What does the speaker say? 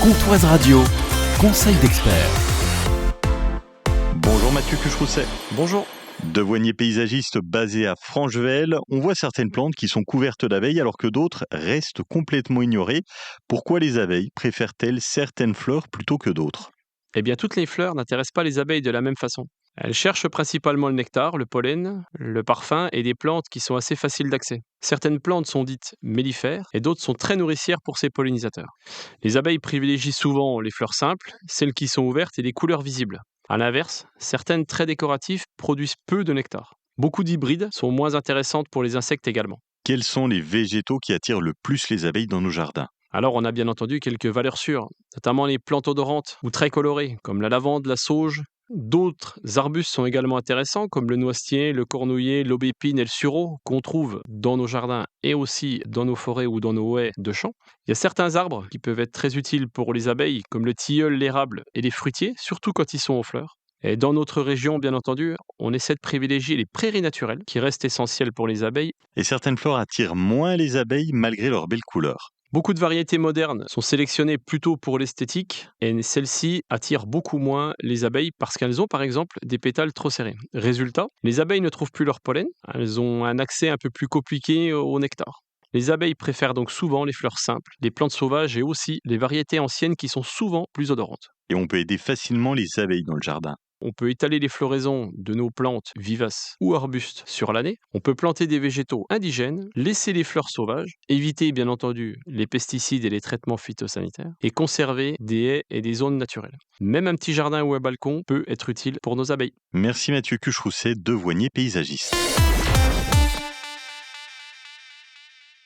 Comtoise Radio, conseil d'experts. Bonjour Mathieu Cucherousset. Bonjour. Devoinier paysagiste basé à Franchevelle, on voit certaines plantes qui sont couvertes d'abeilles alors que d'autres restent complètement ignorées. Pourquoi les abeilles préfèrent-elles certaines fleurs plutôt que d'autres ? Eh bien, toutes les fleurs n'intéressent pas les abeilles de la même façon. Elles cherchent principalement le nectar, le pollen, le parfum et des plantes qui sont assez faciles d'accès. Certaines plantes sont dites mellifères et d'autres sont très nourricières pour ces pollinisateurs. Les abeilles privilégient souvent les fleurs simples, celles qui sont ouvertes et des couleurs visibles. À l'inverse, certaines très décoratives produisent peu de nectar. Beaucoup d'hybrides sont moins intéressantes pour les insectes également. Quels sont les végétaux qui attirent le plus les abeilles dans nos jardins ? Alors on a bien entendu quelques valeurs sûres, notamment les plantes odorantes ou très colorées, comme la lavande, la sauge. D'autres arbustes sont également intéressants, comme le noisetier, le cornouiller, l'aubépine et le sureau, qu'on trouve dans nos jardins et aussi dans nos forêts ou dans nos haies de champs. Il y a certains arbres qui peuvent être très utiles pour les abeilles, comme le tilleul, l'érable et les fruitiers, surtout quand ils sont en fleurs. Et dans notre région, bien entendu, on essaie de privilégier les prairies naturelles, qui restent essentielles pour les abeilles. Et certaines fleurs attirent moins les abeilles malgré leur belle couleur. Beaucoup de variétés modernes sont sélectionnées plutôt pour l'esthétique et celles-ci attirent beaucoup moins les abeilles parce qu'elles ont par exemple des pétales trop serrés. Résultat, les abeilles ne trouvent plus leur pollen, elles ont un accès un peu plus compliqué au nectar. Les abeilles préfèrent donc souvent les fleurs simples, les plantes sauvages et aussi les variétés anciennes qui sont souvent plus odorantes. Et on peut aider facilement les abeilles dans le jardin. On peut étaler les floraisons de nos plantes vivaces ou arbustes sur l'année. On peut planter des végétaux indigènes, laisser les fleurs sauvages, éviter bien entendu les pesticides et les traitements phytosanitaires et conserver des haies et des zones naturelles. Même un petit jardin ou un balcon peut être utile pour nos abeilles. Merci Mathieu Cucherousset, devoinier paysagiste.